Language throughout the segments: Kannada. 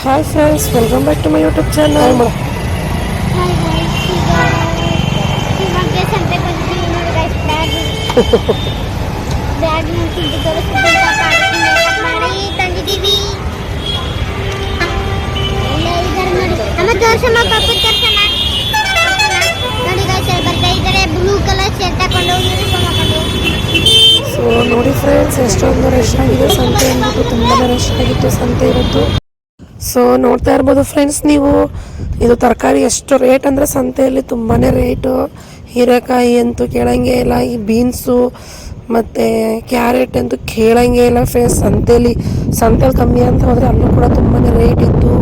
Hi friends, welcome back to my YouTube channel. So ನೋಡಿ ಫ್ರೆಂಡ್ಸ್, ಎಷ್ಟೊಂದು ರಶ್ ಆಗಿದೆ ಸಂತೆ ಅಂದ್ಬಿಟ್ಟು. ತುಂಬಾ ರಶ್ ಆಗಿತ್ತು ಸಂತೆ ಇವತ್ತು. ಸೊ ನೋಡ್ತಾ ಇರ್ಬೋದು ಫ್ರೆಂಡ್ಸ್ ನೀವು, ಇದು ತರಕಾರಿ ಎಷ್ಟು ರೇಟ್ ಅಂದರೆ ಸಂತೆಯಲ್ಲಿ ತುಂಬಾ ರೇಟು. ಹೀರೆಕಾಯಿ ಅಂತೂ ಕೇಳಂಗೆ ಇಲ್ಲ, ಈ ಬೀನ್ಸು ಮತ್ತು ಕ್ಯಾರೆಟ್ ಅಂತೂ ಕೇಳಂಗೆ ಇಲ್ಲ ಫ್ರೆಂಡ್ಸ್. ಸಂತೆಯಲ್ಲಿ ಕಮ್ಮಿ ಅಂತ ಹೋದರೆ ಅಲ್ಲೂ ಕೂಡ ತುಂಬಾ ರೇಟ್ ಇತ್ತು.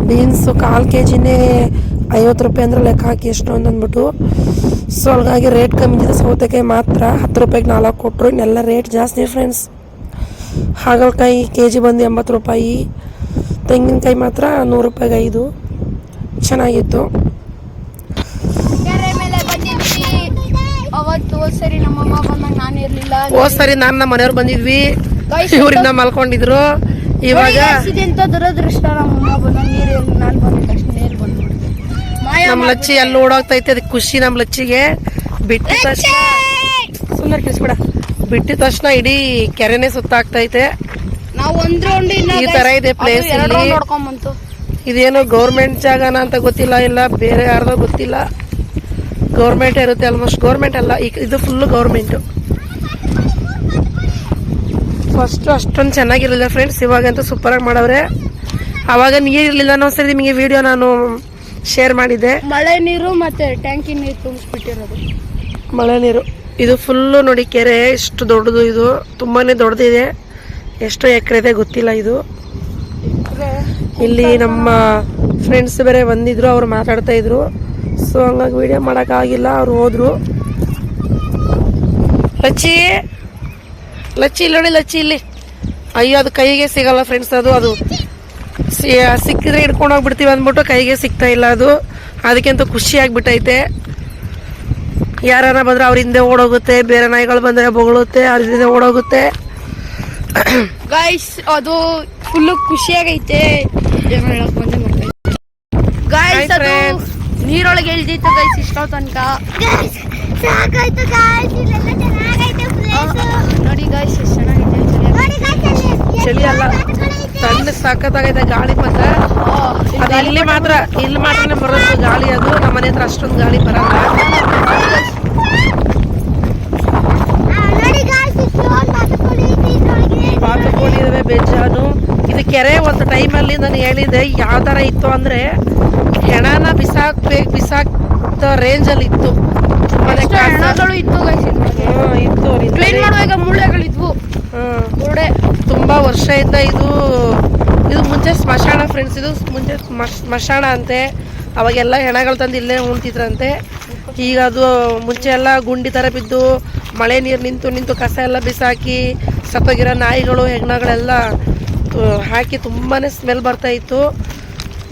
ಬೀನ್ಸು 1/4 kg 50 ರೂಪಾಯಿ ಅಂದರೆ ಲೆಕ್ಕ ಹಾಕಿ ಎಷ್ಟೊಂದು ಅಂದ್ಬಿಟ್ಟು. ಸೊ ಹಾಗಾಗಿ ರೇಟ್ ಕಮ್ಮಿ ಇದೆ. ಸೌತೆಕಾಯಿ ಮಾತ್ರ 10 ರೂಪಾಯಿಗೆ 4 ಕೊಟ್ಟರು. ಇನ್ನೆಲ್ಲ ರೇಟ್ ಜಾಸ್ತಿ ಫ್ರೆಂಡ್ಸ್. ಹಾಗಲಕಾಯಿ kg ಬಂದು 80 ರೂಪಾಯಿ. ತೆಂಗಿನಕಾಯಿ ಮಾತ್ರ 100 ರೂಪಾಯಿಗೆ 5. ಚೆನ್ನಾಗಿತ್ತು. ಹೋದ್ ಸರಿ ನಾನು ನಮ್ಮ ಮನೆಯವ್ರು ಬಂದಿದ್ವಿ, ಇವರಿಂದ ಮಲ್ಕೊಂಡಿದ್ರು. ಇವಾಗ ನಮ್ಮ ಲಚ್ಚಿ ಅಲ್ಲಿ ಓಡೋಗ್ತೈತೆ, ಅದಕ್ಕೆ ಖುಷಿ ನಮ್ಮ ಲಚ್ಚಿಗೆ. ಬಿಟ್ಟಿದ ತಕ್ಷಣ ಸುಮ್ಮನೆ ಕಿಸ್ಬಿಡ, ಬಿಟ್ಟಿದ ತಕ್ಷಣ ಇಡೀ ಕೆರೆನೇ ಸುತ್ತಾಗ್ತೈತೆ. ಈ ತರ ಇದೆ ಪ್ಲೇಸ್. ಇದೇನು ಗೌರ್ಮೆಂಟ್ ಜಾಗನ ಅಂತ ಗೊತ್ತಿಲ್ಲ, ಇಲ್ಲ ಬೇರೆ ಯಾರ್ದೋ ಗೊತ್ತಿಲ್ಲ. ಗೌರ್ಮೆಂಟ್ ಇರುತ್ತೆ, ಆಲ್ಮೋಸ್ಟ್ ಗೌರ್ಮೆಂಟ್ ಅಲ್ಲ, ಇದು ಫುಲ್ಲು ಗೌರ್ಮೆಂಟು. ಫಸ್ಟ್ ಅಷ್ಟೊಂದು ಚೆನ್ನಾಗಿರಲಿಲ್ಲ ಫ್ರೆಂಡ್ಸ್, ಇವಾಗಂತೂ ಸೂಪರಾಗಿ ಮಾಡವ್ರೆ. ಅವಾಗ ನೀರಿರಲಿಲ್ಲ ಅನ್ನೋಸರಿ ನಿಮಗೆ ವಿಡಿಯೋ ನಾನು ಶೇರ್ ಮಾಡಿದ್ದೆ. ಮಳೆ ನೀರು ಮತ್ತೆ ಟ್ಯಾಂಕಿ ನೀರು ತುಂಬಿಸ್ಬಿಟ್ಟಿರೋದು. ಮಳೆ ನೀರು ಇದು ಫುಲ್ಲು ನೋಡಿ, ಕೆರೆ ಎಷ್ಟು ದೊಡ್ಡದು. ಇದು ತುಂಬಾನೇ ದೊಡ್ಡದಿದೆ. ಎಷ್ಟು ಎಕರೆ ಇದೆ ಗೊತ್ತಿಲ್ಲ ಇದು. ಇಲ್ಲಿ ನಮ್ಮ ಫ್ರೆಂಡ್ಸ್ ಬೇರೆ ಬಂದಿದ್ರು, ಅವ್ರು ಮಾತಾಡ್ತಾ ಇದ್ರು. ಸೊ ಹಂಗಾಗಿ ವಿಡಿಯೋ ಮಾಡೋಕ್ಕಾಗಿಲ್ಲ, ಅವ್ರು ಹೋದ್ರು. ಲಚ್ಚಿ ಇಲ್ಲಿ ನೋಡಿ, ಲಚ್ಚಿ ಇಲ್ಲಿ. ಅಯ್ಯೋ, ಅದು ಕೈಗೆ ಸಿಗಲ್ಲ ಫ್ರೆಂಡ್ಸ್. ಅದು ಸಿಕ್ಕಿದ್ರೆ ಹಿಡ್ಕೊಂಡು ಹೋಗ್ಬಿಡ್ತೀವಿ ಅಂದ್ಬಿಟ್ಟು ಕೈಗೆ ಸಿಗ್ತಾ ಇಲ್ಲ ಅದು. ಅದಕ್ಕೆಂತೂ ಖುಷಿ ಆಗ್ಬಿಟ್ಟೈತೆ. ಯಾರನ್ನ ಬಂದ್ರೆ ಅವ್ರ ಹಿಂದೆ ಓಡೋಗುತ್ತೆ, ಬೇರೆ ನಾಯಿಗಳು ಬಂದರೆ ಬೊಗಳುತ್ತೆ, ಅವ್ರ ಹಿಂದೆ ಓಡೋಗುತ್ತೆ. ಗೈಸ್ ಅದು ಫುಲ್ ಖುಷಿಯಾಗೈತೆ. ಗೈಸ್ ಅದು ನೀರೊಳಗೆ ಇಳ್ದಿತ್ತು ಗೈಸ್ ಇಷ್ಟೋ ತನಕ. ನೋಡಿ ಗೈಸ್ ಎಷ್ಟು ಚೆನ್ನಾಗೈತೆ. ಚಳಿ ಅಲ್ಲ, ತಣ್ಣ ಸಖತ್ತಾಗೈತೆ. ಗಾಳಿ ಮಾತ್ರ ಅದು ಇಲ್ಲಿ ಮಾತ್ರನೇ ಬರೋದು ಗಾಳಿ. ಅದು ನಮ್ಮ ಮನೆ ಹತ್ರ ಅಷ್ಟೊಂದು ಗಾಳಿ ಬರಲ್ಲ. ಬಾತುಕೋಳಿ ಇದಾವೆ ಬೇಜಾನು. ಇದು ಕೆರೆ ಒಂದು ಟೈಮಲ್ಲಿ ನಾನು ಹೇಳಿದೆ ಯಾವ ಥರ ಇತ್ತು ಅಂದರೆ, ಹೆಣನ ಬಿಸಾಕ್ತ ರೇಂಜಲ್ಲಿ ಇತ್ತು. ಮುಳ್ಳೆಗಳಿದ್ವು. ತುಂಬಾ ವರ್ಷದಿಂದ ಇದು ಮುಂಚೆ ಸ್ಮಶಾನ ಫ್ರೆಂಡ್ಸ್. ಇದು ಮುಂಚೆ ಸ್ಮಶಾನ ಅಂತೆ. ಅವಾಗೆಲ್ಲ ಹೆಣಗಳು ತಂದು ಇಲ್ಲೇ ಉಣ್ತಿದ್ರಂತೆ. ಈಗ ಅದು ಮುಂಚೆ ಎಲ್ಲ ಗುಂಡಿ ಥರ ಬಿದ್ದು ಮಳೆ ನೀರು ನಿಂತು ಕಸ ಎಲ್ಲ ಬಿಸಾಕಿ ಸತ್ತೋಗಿರೋ ನಾಯಿಗಳು ಹೆಗ್ಣಗಳೆಲ್ಲ ಹಾಕಿ ತುಂಬಾ ಸ್ಮೆಲ್ ಬರ್ತಾ ಇತ್ತು.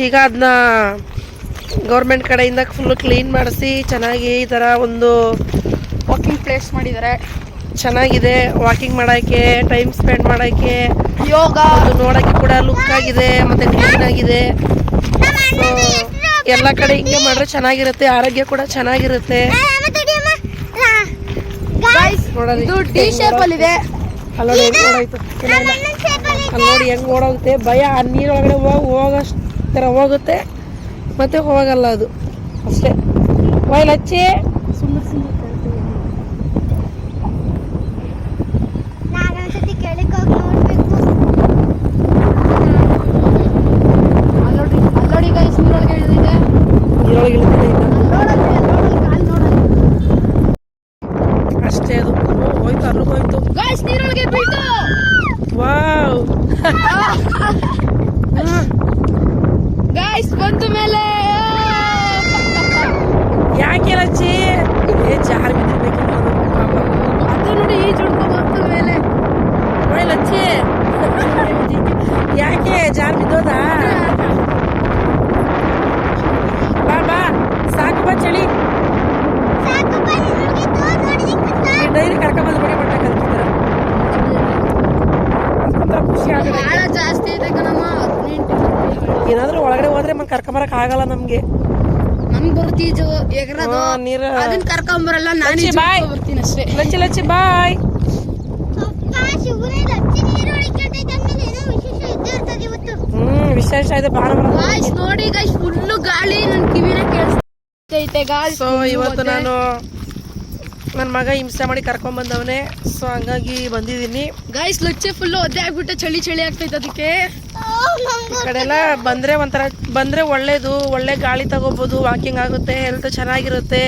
ಈಗ ಅದನ್ನ ಗೌರ್ಮೆಂಟ್ ಕಡೆಯಿಂದ ಫುಲ್ಲು ಕ್ಲೀನ್ ಮಾಡಿಸಿ ಚೆನ್ನಾಗಿ ಈ ಥರ ಒಂದು ವಾಕಿಂಗ್ ಪ್ಲೇಸ್ ಮಾಡಿದ್ದಾರೆ. ಚೆನ್ನಾಗಿದೆ ವಾಕಿಂಗ್ ಮಾಡೋಕ್ಕೆ, ಟೈಮ್ ಸ್ಪೆಂಡ್ ಮಾಡೋಕ್ಕೆ, ಯೋಗ ನೋಡೋಕ್ಕೆ ಕೂಡ ಲುಕ್ ಆಗಿದೆ ಮತ್ತು ಕ್ಲೀನ್ ಆಗಿದೆ. ಸೊ ಎಲ್ಲ ಕಡೆ ಹಿಂಗೆ ಮಾಡಿದ್ರೆ ಚೆನ್ನಾಗಿರುತ್ತೆ, ಆರೋಗ್ಯ ಕೂಡ ಚೆನ್ನಾಗಿರುತ್ತೆ. ಅಲ್ಲಿ ನೋಡಿ ಹೆಂಗ್ ಓಡೋಗುತ್ತೆ. ಭಯ, ಆ ನೀರೊಳಗಡೆ ಹೋಗೋಷ್ಟರ ಹೋಗುತ್ತೆ ಮತ್ತೆ ಹೋಗಲ್ಲ ಅದು ಅಷ್ಟೇ. ಹಚ್ಚಿ ಅಷ್ಟೇ. ಅದು ಹೋಯ್ತು, ಅಲ್ಲಿಗೆ ಹೋಯ್ತು. ನೀರೊಳಗೆ ಬೀಳ್ತು. ವಾವ್ ಗೈಸ್ ಬಂದ ಮೇಲೆ ಯಾಕೆ ಲಚ್ಚಿ ಜಾರ್ ಬಿದ್ದಿರ್ಬೇಕಿಲ್ಲ ಅದು ನೋಡಿ ಈ ಜುಡ್ಕೊ ಬಂದ ಮೇಲೆ ಲಚ್ಚಿ ಯಾಕೆ ಜಾರ್ ಬಿದ್ದೋದಾ? ಬಾ ಸಾಕು, ಬಾ ಚಳಿ. ಡೈರಿ ಕರ್ಕೊಂಬಂದು ಬಗೆ ಬಟ್ಟೆ ಕಲ್ತಿದ್ರ ಖುಷಿ ಆಗುತ್ತೆ. ಜಾಸ್ತಿ ಇದೆ ಕಣಮ್ಮ. 18 ಏನಾದ್ರೂ ಒಳಗಡೆ ಹೋದ್ರೆ ಮತ್ತೆ ಕರ್ಕೊಂಬರಕ್ ಆಗಲ್ಲ ನಮ್ಗೆ. ನಮ್ಗೆ ಬರ್ತೀಜು ಎಗರದು ನೀರು ಅದನ್ನ ಕರ್ಕೊಂಬರಲ್ಲ, ನಾನೇ ಬಾಯ್ ಬರ್ತೀನಿ ಅಷ್ಟೇ. ಲಚ್ಚಿ ಲಚ್ಚಿ ಬಾಯ್. ವಿಶೇಷ ಇದೆ ಭಾನುವಾರ. ಗಾಯ್ಸ್ ನೋಡಿ ಗಾಯ್ಸ್, ಫುಲ್ಲು ಗಾಳಿ ನನ್ ಕಿವಿನ ಕೇಳಿಸ್ತೈತೆ ಗಾಯ್ಸ್. ಸೊ ಇವತ್ತು ನಾನು ನನ್ನ ಮಗ ಹಿಂಸೆ ಮಾಡಿ ಕರ್ಕೊಂಡ್ ಬಂದವನೇ, ಸೊ ಹಂಗಾಗಿ ಬಂದಿದ್ದೀನಿ. ಗಾಯ್ಸ್ ಲಚ್ಚೆ ಫುಲ್ಲು ಒದ್ದೆ ಆಗ್ಬಿಟ್ಟು ಚಳಿ ಚಳಿ ಆಗ್ತೈತೆ ಅದಕ್ಕೆ. ಈ ಕಡೆ ಎಲ್ಲ ಬಂದ್ರೆ ಒಳ್ಳೇದು, ಒಳ್ಳೆ ಗಾಳಿ ತಗೋಬಹುದು, ವಾಕಿಂಗ್ ಆಗುತ್ತೆ, ಹೆಲ್ತ್ ಚೆನ್ನಾಗಿರುತ್ತೆ.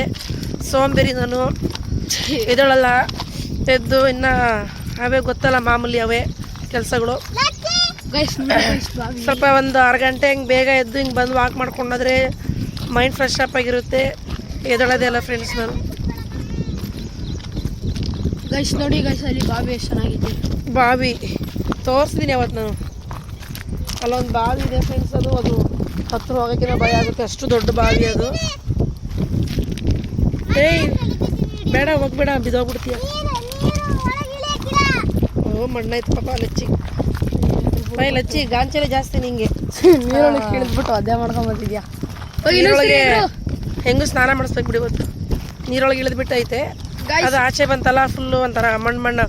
ಸೋಂಬೇರಿ ನಾನು, ಎದ್ದೇಳಲ್ಲ, ಎದ್ದು ಇನ್ನ ಅವೇ ಗೊತ್ತಲ್ಲ ಮಾಮೂಲಿ ಅವೇ ಕೆಲಸಗಳು. ಸ್ವಲ್ಪ ಒಂದು 1/2 ಗಂಟೆ ಹಿಂಗೆ ಬೇಗ ಎದ್ದು ಹಿಂಗೆ ಬಂದು ವಾಕ್ ಮಾಡ್ಕೊಂಡೋದ್ರೆ ಮೈಂಡ್ ಫ್ರೆಶ್ ಅಪ್ ಆಗಿರುತ್ತೆ. ಎದ್ದೇಳೋದೇ ಅಲ್ಲ ಫ್ರೆಂಡ್ಸ್ ನಾನು. ಗೈಸ್ ನೋಡಿ ಗೈಸ್, ಅಲ್ಲಿ ಬಾವಿ ಎಷ್ಟು ಚೆನ್ನಾಗಿದೆ. ಬಾವಿ ತೋರಿಸ್ತೀನಿ ಅವತ್ತು ನಾನು. ಅಲ್ಲೊಂದು ಬಾವಿ ಇದೆ ಫ್ರೆಂಡ್ಸ್, ಅದು ಹತ್ರ ಹೋಗೋಕ್ಕಿಂತ ಭಯ ಆಗುತ್ತೆ, ಅಷ್ಟು ದೊಡ್ಡ ಬಾವಿ ಅದು. ಏಯ್ ಬೇಡ, ಹೋಗ್ಬೇಡ, ಬಿದ್ದೋಗ್ಬಿಡ್ತೀಯ. ಓ ಮಣ್ಣಾಯ್ತು ಪಾಪ ಲಚ್ಚಿ. ಬೈ ಲಚ್ಚಿ, ಗಾಂಚಲೆ ಜಾಸ್ತಿ ನಿಂಗೆ. ನೀರೊಳಗೆ ಇಳಿದ್ಬಿಟ್ಟು ಅದೇ ಮಾಡ್ಕೊಂಡ್ ಬಂದಿದ್ಯಾ. ನೀರೊಳಗೆ ಹೆಂಗೂ ಸ್ನಾನ ಮಾಡಿಸ್ಬೇಕು ಬಿಡಿ ಇವತ್ತು. ನೀರೊಳಗೆ ಇಳಿದ್ಬಿಟ್ಟೈತೆ, ಅದು ಆಚೆ ಬಂತಲ್ಲ ಫುಲ್ಲು ಒಂಥರ ಮಣ್ಣು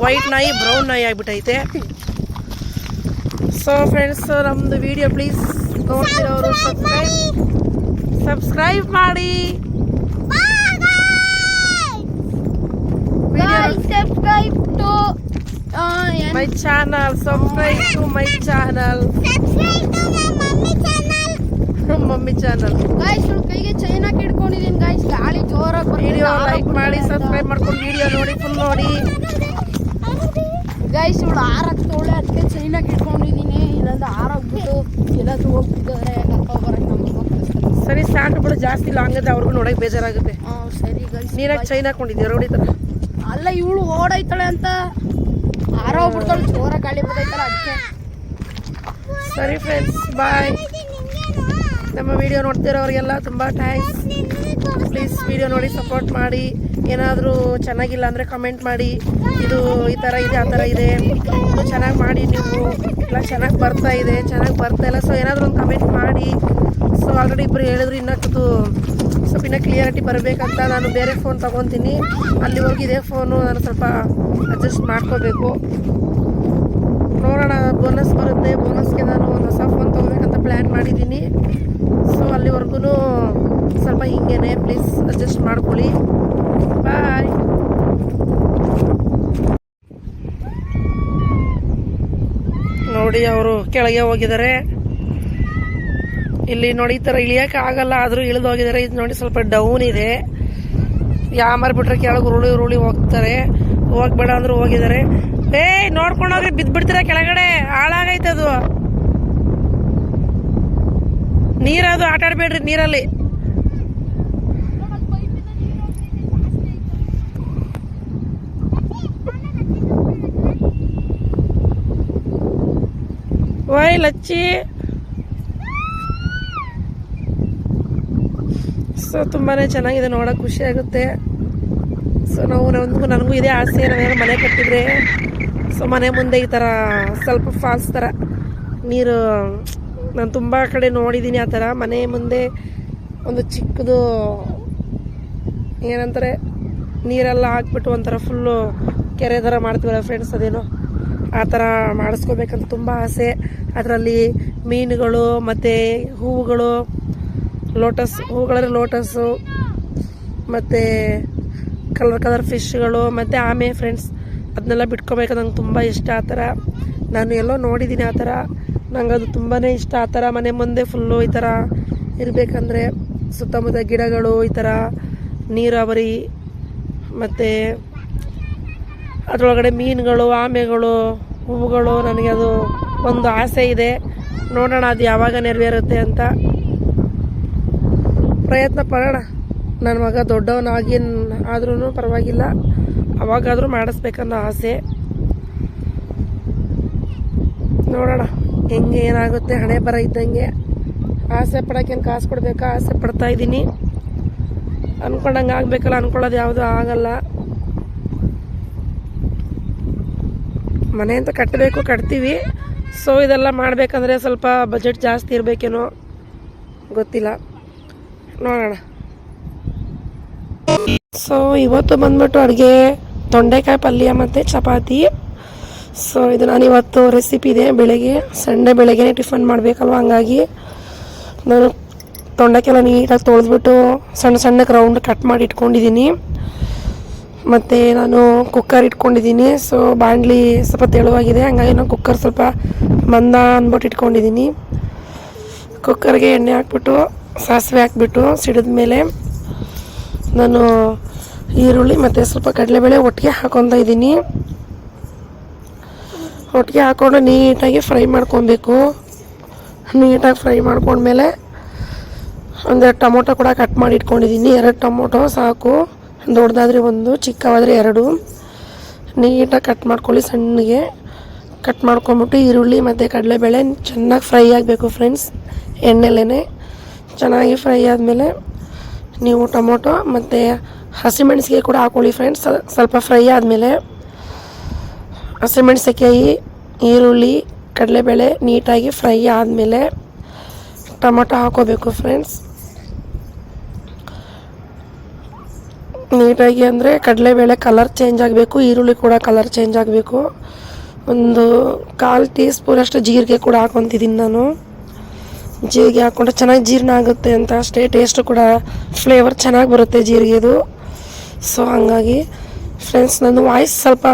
ವೈಟ್ ನಾಯಿ ಬ್ರೌನ್ ನಾಯಿ ಆಗ್ಬಿಟ್ಟೈತೆ. ಸೊ ಫ್ರೆಂಡ್ಸ್, ನಮ್ದು ವಿಡಿಯೋ ಪ್ಲೀಸ್ ನೋಡ್ತಿರೋರು ಸಬ್ಸ್ಕ್ರೈಬ್ ಮಾಡಿ. Subscribe to my channel, subscribe to my channel, mummy channel. Guys ಕೈಗೆ ಚೈನ್ ಹಾಕಿ ಇಟ್ಕೊಂಡಿದ್ದೀನಿ ಗಾಯ್ಸ್, ಗಾಳಿ ಜೋರಾಗಿ ವಿಡಿಯೋ ಲೈಕ್ ಮಾಡಿ, ಸಬ್ಸ್ಕ್ರೈಬ್ ಮಾಡ್ಕೊಂಡು ವಿಡಿಯೋ ನೋಡಿ, ಫುಲ್ ನೋಡಿ ಗೈಸ್. ಇವಳು ಆರಾಗ್ತವಳೆ, ಅದಕ್ಕೆ ಚೈನ್ ಹಾಕಿ ಇಟ್ಕೊಂಡಿದ್ದೀನಿ, ಇಲ್ಲಾಂದ್ರೆ ಆರಾಗ್ಬಿಟ್ಟು ಎಲ್ಲಾದ್ರೂ ಹೋಗ್ತಿದ್ದಾರೆ ಕರ್ಕೊಂಬರಕ್ಕೆ ನಮ್ಗೆ. ಸರಿ ಸಾಕು ಬಿಡು, ಜಾಸ್ತಿ ಲಾಂಗ್ ಇದ್ರೆ ಅವ್ರಿಗೂ ನೋಡಕ್ ಬೇಜಾರಾಗುತ್ತೆ. ಸರಿ ಗೈಸ್. ನೀರಾಗಿ ಚೈನ್ ಹಾಕೊಂಡಿದ್ದೀರ ರೋಡಿ ಥರ. ಅಲ್ಲ ಇವಳು ಓಡೈತಾಳೆ ಅಂತ ಆರೋಗ್ಬಿಡ್ತಾಳೆ, ಜೋರ ಗಾಳಿ ಬರ್ತೈತಲ್ಲ ಅದಕ್ಕೆ. ಸರಿ ಫ್ರೆಂಡ್ಸ್, ಬಾಯ್. ನಮ್ಮ ವಿಡಿಯೋ ನೋಡ್ತಿರೋರಿಗೆಲ್ಲ ತುಂಬ ಥ್ಯಾಂಕ್ಸ್. ಪ್ಲೀಸ್ ವಿಡಿಯೋ ನೋಡಿ ಸಪೋರ್ಟ್ ಮಾಡಿ. ಏನಾದರೂ ಚೆನ್ನಾಗಿಲ್ಲ ಅಂದರೆ ಕಮೆಂಟ್ ಮಾಡಿ, ಇದು ಈ ಥರ ಇದೆ, ಆ ಥರ ಇದೆ, ಇದು ಚೆನ್ನಾಗಿ ಮಾಡಿ, ನೀವು ಇಲ್ಲ ಚೆನ್ನಾಗಿ ಬರ್ತಾ ಇದೆ, ಚೆನ್ನಾಗಿ ಬರ್ತಾ ಇಲ್ಲ, ಸೊ ಏನಾದರೂ ಒಂದು ಕಮೆಂಟ್ ಮಾಡಿ. ಸೊ ಆಲ್ರೆಡಿ ಇಬ್ಬರು ಹೇಳಿದ್ರು, ಇನ್ನೂ ಸ್ವಲ್ಪ ಇನ್ನೂ ಕ್ಲಿಯರಿಟಿ ಬರಬೇಕಂತ ನಾನು ಬೇರೆ ಫೋನ್ ತೊಗೊತೀನಿ. ಅಲ್ಲಿವರೆಗೂ ಇದೇ ಫೋನು ನಾನು ಸ್ವಲ್ಪ ಅಡ್ಜಸ್ಟ್ ಮಾಡ್ಕೋಬೇಕು. ನೋಡೋಣ, ಬೋನಸ್ ಬರುತ್ತೆ, ಬೋನಸ್ಗೆ ನಾನು ಒಂದು ಹೊಸ ಫೋನ್ ತೊಗೋಬೇಕಂತ ಪ್ಲ್ಯಾನ್ ಮಾಡಿದ್ದೀನಿ. ಸೊ ಅಲ್ಲಿವರೆಗೂ ಸ್ವಲ್ಪ ಹಿಂಗೇನೆ, ಪ್ಲೀಸ್ ಅಡ್ಜಸ್ಟ್ ಮಾಡ್ಕೊಳ್ಳಿ. ಬಾಯ್. ನೋಡಿ ಅವರು ಕೆಳಗೆ ಹೋಗಿದ್ದಾರೆ. ಇಲ್ಲಿ ನೋಡಿ ಈ ಥರ ಇಳಿಯೋಕೆ ಆಗಲ್ಲ, ಆದರೂ ಇಳಿದು ಹೋಗಿದ್ದಾರೆ. ಇದು ನೋಡಿ ಸ್ವಲ್ಪ ಡೌನ್ ಇದೆ, ಯಾಮಾರು ಬಿಟ್ರೆ ಕೆಳಗೆ ಉರುಳಿ ಹೋಗ್ತಾರೆ. ಹೋಗ್ಬೇಡ ಅಂದ್ರೂ ಹೋಗಿದ್ದಾರೆ. ನೋಡ್ಕೊಂಡೋಗ್ರಿ, ಬಿದ್ದುಬಿಡ್ತೀರ ಕೆಳಗಡೆ, ಹಾಳಾಗೈತೆ ಅದು. ನೀರದು ಆಟ ಆಡ್ಬೇಡ್ರಿ ನೀರಲ್ಲಿ. ಓಯ್ ಲಚ್ಚಿ. ಸೊ ತುಂಬಾ ಚೆನ್ನಾಗಿದೆ, ನೋಡೋಕೆ ಖುಷಿ ಆಗುತ್ತೆ. ಸೊ ನನಗೂ ಇದೇ ಆಸೆ, ನಾವೇನೋ ಮನೆ ಕಟ್ಟಿದ್ರೆ ಸೊ ಮನೆ ಮುಂದೆ ಈ ಥರ ಸ್ವಲ್ಪ ಫಾಲ್ಸ್ ಥರ ನೀರು, ನಾನು ತುಂಬ ಕಡೆ ನೋಡಿದ್ದೀನಿ ಆ ಥರ. ಮನೆ ಮುಂದೆ ಒಂದು ಚಿಕ್ಕದು ಏನಂತಾರೆ, ನೀರೆಲ್ಲ ಹಾಕ್ಬಿಟ್ಟು ಒಂಥರ ಫುಲ್ಲು ಕೆರೆ ಥರ ಮಾಡ್ತೀವಲ್ಲ ಫ್ರೆಂಡ್ಸ್, ಅದೇನೋ ಆ ಥರ ಮಾಡಿಸ್ಕೋಬೇಕಂತ ತುಂಬ ಆಸೆ. ಅದರಲ್ಲಿ ಮೀನುಗಳು ಮತ್ತು ಹೂವುಗಳು, ಹೂವುಗಳಲ್ಲಿ ಲೋಟಸ್ಸು ಮತ್ತು ಕಲರ್ ಫಿಶ್ಗಳು ಮತ್ತು ಆಮೆ ಫ್ರೆಂಡ್ಸ್, ಅದನ್ನೆಲ್ಲ ಬಿಟ್ಕೋಬೇಕು. ನಂಗೆ ತುಂಬ ಇಷ್ಟ ಆ ಥರ. ನಾನು ಎಲ್ಲೋ ನೋಡಿದ್ದೀನಿ ಆ ಥರ, ನಂಗೆ ಅದು ತುಂಬಾ ಇಷ್ಟ. ಆ ಥರ ಮನೆ ಮುಂದೆ ಫುಲ್ಲು ಈ ಥರ ಇರಬೇಕಂದ್ರೆ, ಸುತ್ತಮುತ್ತ ಗಿಡಗಳು, ಈ ಥರ ನೀರಾವರಿ, ಮತ್ತು ಅದರೊಳಗಡೆ ಮೀನುಗಳು, ಆಮೆಗಳು, ಹೂವುಗಳು. ನನಗೆ ಅದು ಒಂದು ಆಸೆ ಇದೆ. ನೋಡೋಣ ಅದು ಯಾವಾಗ ನೆರವೇರುತ್ತೆ ಅಂತ ಪ್ರಯತ್ನ ಪಡೋಣ. ನನ್ನ ಮಗ ದೊಡ್ಡವನಾಗಿ ಆದ್ರೂ ಪರವಾಗಿಲ್ಲ, ಅವಾಗಾದರೂ ಮಾಡಿಸ್ಬೇಕನ್ನೋ ಆಸೆ. ನೋಡೋಣ ಹೆಂಗೆ ಏನಾಗುತ್ತೆ, ಹಣೆ ಬರ ಇದ್ದಂಗೆ. ಆಸೆ ಪಡೋಕ್ಕೇನು ಕಾಸು ಕೊಡಬೇಕಾ? ಆಸೆ ಪಡ್ತಾ ಇದ್ದೀನಿ. ಅಂದ್ಕೊಂಡಂಗೆ ಆಗಬೇಕಲ್ಲ, ಅಂದ್ಕೊಳ್ಳೋದು ಯಾವುದೂ ಆಗಲ್ಲ. ಮನೆ ಅಂತ ಕಟ್ಟಬೇಕು, ಕಟ್ತೀವಿ. ಸೊ ಇದೆಲ್ಲ ಮಾಡಬೇಕಂದ್ರೆ ಸ್ವಲ್ಪ ಬಜೆಟ್ ಜಾಸ್ತಿ ಇರಬೇಕೇನೋ ಗೊತ್ತಿಲ್ಲ, ನೋಡೋಣ. ಸೊ ಇವತ್ತು ಬಂದ್ಬಿಟ್ಟು ಅಡುಗೆ ತೊಂಡೆಕಾಯಿ ಪಲ್ಯ ಮತ್ತು ಚಪಾತಿ. ಸೊ ಇದು ನಾನು ಇವತ್ತು ರೆಸಿಪಿ ಇದೆ. ಬೆಳಗ್ಗೆ ಸಂಡೇ ಬೆಳಗ್ಗೆ ಟಿಫನ್ ಮಾಡಬೇಕಲ್ವ, ಹಂಗಾಗಿ ನಾನು ತೊಂಡೆಕಾಯೆಲ್ಲ ನೀಟಾಗಿ ತೊಳೆದ್ಬಿಟ್ಟು ಸಣ್ಣ ಸಣ್ಣಕ್ಕೆ ರೌಂಡ್ ಕಟ್ ಮಾಡಿ ಇಟ್ಕೊಂಡಿದ್ದೀನಿ. ಮತ್ತು ನಾನು ಕುಕ್ಕರ್ ಇಟ್ಕೊಂಡಿದ್ದೀನಿ. ಸೊ ಬಾಣಲಿ ಸ್ವಲ್ಪ ತೆಳುವಾಗಿದೆ, ಹಂಗಾಗಿ ನಾನು ಕುಕ್ಕರ್ ಸ್ವಲ್ಪ ಮಂದ ಅಂದ್ಬಿಟ್ಟು ಇಟ್ಕೊಂಡಿದ್ದೀನಿ. ಕುಕ್ಕರ್ಗೆ ಎಣ್ಣೆ ಹಾಕ್ಬಿಟ್ಟು ಸಾಸಿವೆ ಹಾಕ್ಬಿಟ್ಟು ಸಿಡಿದ ಮೇಲೆ ನಾನು ಈರುಳ್ಳಿ ಮತ್ತು ಸ್ವಲ್ಪ ಕಡಲೆಬೇಳೆ ಒಟ್ಟಿಗೆ ಹಾಕ್ಕೊತಾ ಇದ್ದೀನಿ. ಒಟ್ಟಿಗೆ ಹಾಕ್ಕೊಂಡು ನೀಟಾಗಿ ಫ್ರೈ ಮಾಡ್ಕೊಬೇಕು. ನೀಟಾಗಿ ಫ್ರೈ ಮಾಡ್ಕೊಂಡ್ಮೇಲೆ ಒಂದೆರಡು ಟೊಮೊಟೊ ಕೂಡ ಕಟ್ ಮಾಡಿ ಇಟ್ಕೊಂಡಿದ್ದೀನಿ. 2 ಟೊಮೊಟೊ ಸಾಕು, ದೊಡ್ಡದಾದರೆ 1, ಚಿಕ್ಕವಾದರೆ 2. ನೀಟಾಗಿ ಕಟ್ ಮಾಡ್ಕೊಳ್ಳಿ, ಸಣ್ಣಗೆ ಕಟ್ ಮಾಡ್ಕೊಂಬಿಟ್ಟು ಈರುಳ್ಳಿ ಮತ್ತು ಕಡಲೆಬೇಳೆ ಚೆನ್ನಾಗಿ ಫ್ರೈ ಆಗಬೇಕು ಫ್ರೆಂಡ್ಸ್. ಎಣ್ಣೆಲೇ ಚೆನ್ನಾಗಿ ಫ್ರೈ ಆದಮೇಲೆ ನೀವು ಟೊಮೊಟೊ ಮತ್ತು ಹಸಿಮೆಣಸಿಗೆ ಕೂಡ ಹಾಕ್ಕೊಳ್ಳಿ ಫ್ರೆಂಡ್ಸ್. ಸ್ವಲ್ಪ ಫ್ರೈ ಆದಮೇಲೆ ಹಸಿಮೆಣಸಿನಕಾಯಿ, ಈರುಳ್ಳಿ, ಕಡಲೆಬೇಳೆ ನೀಟಾಗಿ ಫ್ರೈ ಆದಮೇಲೆ ಟೊಮೊಟೊ ಹಾಕೋಬೇಕು ಫ್ರೆಂಡ್ಸ್. ನೀಟಾಗಿ ಅಂದರೆ ಕಡಲೆಬೇಳೆ ಕಲರ್ ಚೇಂಜ್ ಆಗಬೇಕು, ಈರುಳ್ಳಿ ಕೂಡ ಕಲರ್ ಚೇಂಜ್ ಆಗಬೇಕು. ಒಂದು 1/4 ಟೀ ಸ್ಪೂನಷ್ಟು ಜೀರಿಗೆ ಕೂಡ ಹಾಕ್ಕೊತಿದ್ದೀನಿ ನಾನು. ಜೀರಿಗೆ ಹಾಕ್ಕೊಂಡ್ರೆ ಚೆನ್ನಾಗಿ ಜೀರ್ಣ ಆಗುತ್ತೆ ಅಂತ ಅಷ್ಟೇ, ಟೇಸ್ಟ್ ಕೂಡ ಫ್ಲೇವರ್ ಚೆನ್ನಾಗಿ ಬರುತ್ತೆ ಜೀರಿಗೆದು. ಸೊ ಹಂಗಾಗಿ ಫ್ರೆಂಡ್ಸ್ ನನ್ನ ವಾಯ್ಸ್ ಸ್ವಲ್ಪ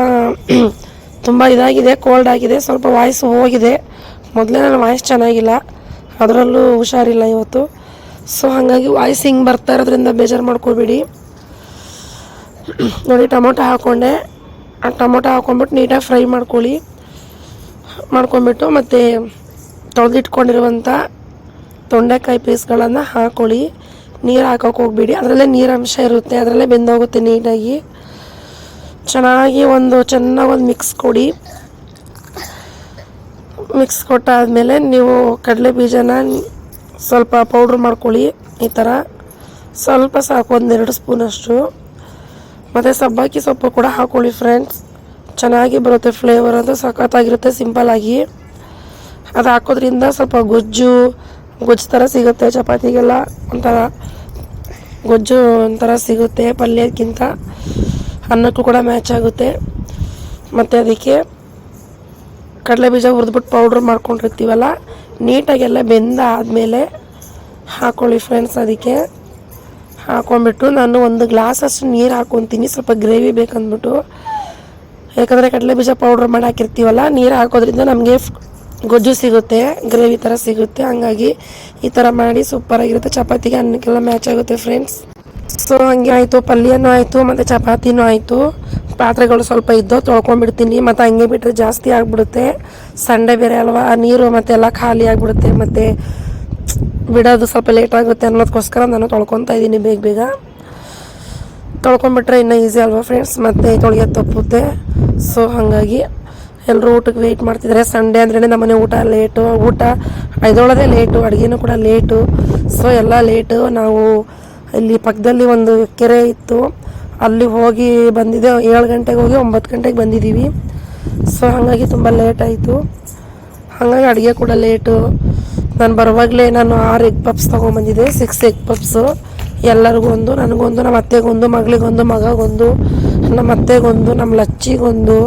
ತುಂಬ ಇದಾಗಿದೆ, ಕೋಲ್ಡ್ ಆಗಿದೆ, ಸ್ವಲ್ಪ ವಾಯ್ಸ್ ಹೋಗಿದೆ. ಮೊದಲೇ ನನ್ನ ವಾಯ್ಸ್ ಚೆನ್ನಾಗಿಲ್ಲ, ಅದರಲ್ಲೂ ಹುಷಾರಿಲ್ಲ ಇವತ್ತು. ಸೊ ಹಾಗಾಗಿ ವಾಯ್ಸ್ ಹಿಂಗೆ ಬರ್ತಾ ಇರೋದ್ರಿಂದ ಬೇಜಾರು ಮಾಡ್ಕೋಬೇಡಿ. ನೋಡಿ ಟೊಮೊಟೊ ಹಾಕ್ಕೊಂಡೆ, ಆ ಟೊಮೊಟೊ ಹಾಕ್ಕೊಂಬಿಟ್ಟು ನೀಟಾಗಿ ಫ್ರೈ ಮಾಡ್ಕೊಂಬಿಟ್ಟು ಮತ್ತು ತೊಳೆದಿಟ್ಕೊಂಡಿರುವಂಥ ತೊಂಡೆಕಾಯಿ ಪೀಸ್ಗಳನ್ನು ಹಾಕ್ಕೊಳ್ಳಿ. ನೀರು ಹಾಕೋಕೆ ಹೋಗ್ಬೇಡಿ, ಅದರಲ್ಲೇ ನೀರಂಶ ಇರುತ್ತೆ, ಅದರಲ್ಲೇ ಬೆಂದೋಗುತ್ತೆ ನೀಟಾಗಿ. ಚೆನ್ನಾಗಿ ಚೆನ್ನಾಗಿ ಮಿಕ್ಸ್ ಕೊಡಿ. ಮಿಕ್ಸ್ ಕೊಟ್ಟಾದಮೇಲೆ ನೀವು ಕಡಲೆ ಬೀಜನ ಸ್ವಲ್ಪ ಪೌಡ್ರ್ ಮಾಡ್ಕೊಳ್ಳಿ. ಈ ಥರ ಸ್ವಲ್ಪ ಸಾಕು, 1-2 ಸ್ಪೂನಷ್ಟು. ಮತ್ತು ಸಬ್ಬಕ್ಕಿ ಸೊಪ್ಪು ಕೂಡ ಹಾಕ್ಕೊಳ್ಳಿ ಫ್ರೆಂಡ್ಸ್, ಚೆನ್ನಾಗಿ ಬರುತ್ತೆ ಫ್ಲೇವರ್, ಅದು ಸಖತ್ತಾಗಿರುತ್ತೆ ಸಿಂಪಲ್ಲಾಗಿ. ಅದು ಹಾಕೋದ್ರಿಂದ ಸ್ವಲ್ಪ ಗೊಜ್ಜು ಥರ ಸಿಗುತ್ತೆ, ಚಪಾತಿಗೆಲ್ಲ ಒಂಥರ ಗೊಜ್ಜು ಒಂಥರ ಸಿಗುತ್ತೆ ಪಲ್ಯಕ್ಕಿಂತ, ಅನ್ನಕ್ಕೂ ಕೂಡ ಮ್ಯಾಚ್ ಆಗುತ್ತೆ. ಮತ್ತು ಅದಕ್ಕೆ ಕಡಲೆ ಬೀಜ ಹುರಿದ್ಬಿಟ್ಟು ಪೌಡ್ರ್ ಮಾಡ್ಕೊಂಡಿರ್ತೀವಲ್ಲ, ನೀಟಾಗೆಲ್ಲ ಬೆಂದಾದಮೇಲೆ ಹಾಕ್ಕೊಳ್ಳಿ ಫ್ರೆಂಡ್ಸ್. ಅದಕ್ಕೆ ಹಾಕ್ಕೊಂಬಿಟ್ಟು ನಾನು 1 ಗ್ಲಾಸಷ್ಟು ನೀರು ಹಾಕ್ಕೊತೀನಿ, ಸ್ವಲ್ಪ ಗ್ರೇವಿ ಬೇಕಂದ್ಬಿಟ್ಟು. ಯಾಕಂದರೆ ಕಡಲೆ ಬೀಜ ಪೌಡ್ರ್ ಮಾಡಿ ಹಾಕಿರ್ತೀವಲ್ಲ, ನೀರು ಹಾಕೋದ್ರಿಂದ ನಮಗೆ ಗೊಜ್ಜು ಸಿಗುತ್ತೆ, ಗ್ರೇವಿ ಥರ ಸಿಗುತ್ತೆ. ಹಂಗಾಗಿ ಈ ಥರ ಮಾಡಿ ಸೂಪರಾಗಿರುತ್ತೆ, ಚಪಾತಿಗೆ ಅನ್ನಕ್ಕೆಲ್ಲ ಮ್ಯಾಚ್ ಆಗುತ್ತೆ ಫ್ರೆಂಡ್ಸ್. ಸೊ ಹಂಗೆ ಆಯಿತು, ಪಲ್ಯನೂ ಆಯಿತು ಮತ್ತು ಚಪಾತಿನೂ ಆಯಿತು. ಪಾತ್ರೆಗಳು ಸ್ವಲ್ಪ ಇದ್ದೋ ತೊಳ್ಕೊಂಡ್ಬಿಡ್ತೀನಿ, ಮತ್ತು ಹಂಗೆ ಬಿಟ್ಟರೆ ಜಾಸ್ತಿ ಆಗಿಬಿಡುತ್ತೆ. ಸಂಡೇ ಬೇರೆ ಅಲ್ವಾ, ನೀರು ಮತ್ತು ಎಲ್ಲ ಖಾಲಿ ಆಗಿಬಿಡುತ್ತೆ, ಮತ್ತು ಬಿಡೋದು ಸ್ವಲ್ಪ ಲೇಟ್ ಆಗುತ್ತೆ ಅನ್ನೋದಕ್ಕೋಸ್ಕರ ನಾನು ತೊಳ್ಕೊತಾ ಇದ್ದೀನಿ ಬೇಗ. ತೊಳ್ಕೊಂಬಿಟ್ರೆ ಇನ್ನೂ ಈಸಿ ಅಲ್ವಾ ಫ್ರೆಂಡ್ಸ್, ಮತ್ತು ತೊಳೆಯೋದು ತಪ್ಪುತ್ತೆ. ಸೊ ಹಾಗಾಗಿ ಎಲ್ಲರೂ ಊಟಕ್ಕೆ ವೆಯ್ಟ್ ಮಾಡ್ತಿದ್ದಾರೆ. ಸಂಡೇ ಅಂದ್ರೇ ನಮ್ಮನೆ ಊಟ ಲೇಟು, ಊಟ ಇದೊಳದೇ ಲೇಟು, ಅಡುಗೆನೂ ಕೂಡ ಲೇಟು. ಸೊ ಎಲ್ಲ ಲೇಟು. ನಾವು ಇಲ್ಲಿ ಪಕ್ಕದಲ್ಲಿ ಒಂದು ಕೆರೆ ಇತ್ತು, ಅಲ್ಲಿ ಹೋಗಿ ಬಂದಿದ್ದೆ. 7 ಗಂಟೆಗೆ ಹೋಗಿ 9 ಗಂಟೆಗೆ ಬಂದಿದ್ದೀವಿ. ಸೊ ಹಾಗಾಗಿ ತುಂಬ ಲೇಟ್ ಆಯಿತು, ಹಾಗಾಗಿ ಅಡುಗೆ ಕೂಡ ಲೇಟು. ನಾನು ಬರುವಾಗಲೇ 6 ಎಗ್ ಪಪ್ಸ್ ತೊಗೊಂಬಂದಿದ್ದೆ, 6 ಎಗ್ ಪಪ್ಸು. ಎಲ್ಲರಿಗೂ ಒಂದು, ನನಗೊಂದು, ನಮ್ಮ ಅತ್ತೆಗೊಂದು, ಮಗಳಿಗೊಂದು, ಮಗಗೊಂದು, ನಮ್ಮ ಅತ್ತೆಗೊಂದು, ನಮ್ಮ ಲಚ್ಚಿಗೊಂದು.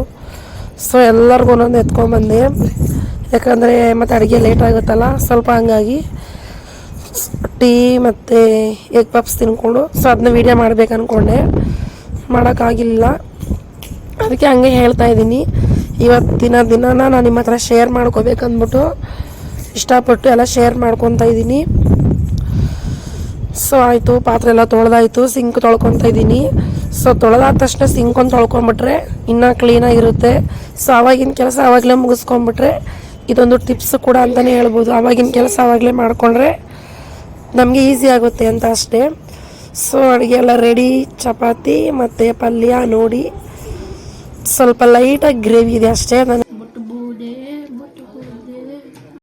ಸೊ ಎಲ್ಲರಿಗೂ ಒಂದೊಂದು ಎತ್ಕೊಂಬಂದೆ, ಯಾಕಂದರೆ ಮತ್ತು ಅಡುಗೆ ಲೇಟ್ ಆಗುತ್ತಲ್ಲ ಸ್ವಲ್ಪ, ಹಂಗಾಗಿ ಟೀ ಮತ್ತು ಎಗ್ ಪಪ್ಸ್ ತಿನ್ಕೊಂಡು ಸೊ ಅದನ್ನ ವೀಡಿಯೋ ಮಾಡ್ಬೇಕು ಅಂದ್ಕೊಂಡೆ, ಮಾಡೋಕ್ಕಾಗಿಲ್ಲ. ಅದಕ್ಕೆ ಹಂಗೆ ಹೇಳ್ತಾ ಇದ್ದೀನಿ. ಇವತ್ತಿನ ದಿನನ ನಾನು ನಿಮ್ಮ ಹತ್ರ ಶೇರ್ ಮಾಡ್ಕೋಬೇಕಂದ್ಬಿಟ್ಟು ಇಷ್ಟಪಟ್ಟು ಎಲ್ಲ ಶೇರ್ ಮಾಡ್ಕೊತಾ ಇದ್ದೀನಿ. ಸೊ ಆಯಿತು, ಪಾತ್ರೆ ಎಲ್ಲ ತೊಳೆದಾಯಿತು, ಸಿಂಕ್ ತೊಳ್ಕೊತಾ ಇದ್ದೀನಿ. ಸೊ ತೊಳೆದಾದ ತಕ್ಷಣ ಸಿಂಕೊಂದು ತೊಳ್ಕೊಂಬಿಟ್ರೆ ಇನ್ನೂ ಕ್ಲೀನಾಗಿರುತ್ತೆ. ಸೊ ಆವಾಗಿನ ಕೆಲಸ ಆವಾಗಲೇ ಮುಗಿಸ್ಕೊಂಬಿಟ್ರೆ ಇದೊಂದು ಟಿಪ್ಸ್ ಕೂಡ ಅಂತಲೇ ಹೇಳ್ಬೋದು. ಆವಾಗಿನ ಕೆಲಸ ಆವಾಗಲೇ ಮಾಡಿಕೊಂಡ್ರೆ ನಮಗೆ ಈಸಿ ಆಗುತ್ತೆ ಅಂತ ಅಷ್ಟೇ. ಸೊ ಅಡುಗೆ ಎಲ್ಲ ರೆಡಿ, ಚಪಾತಿ ಮತ್ತು ಪಲ್ಯ ನೋಡಿ ಸ್ವಲ್ಪ ಲೈಟಾಗಿ ಗ್ರೇವಿ ಇದೆ ಅಷ್ಟೇ. ನಾನು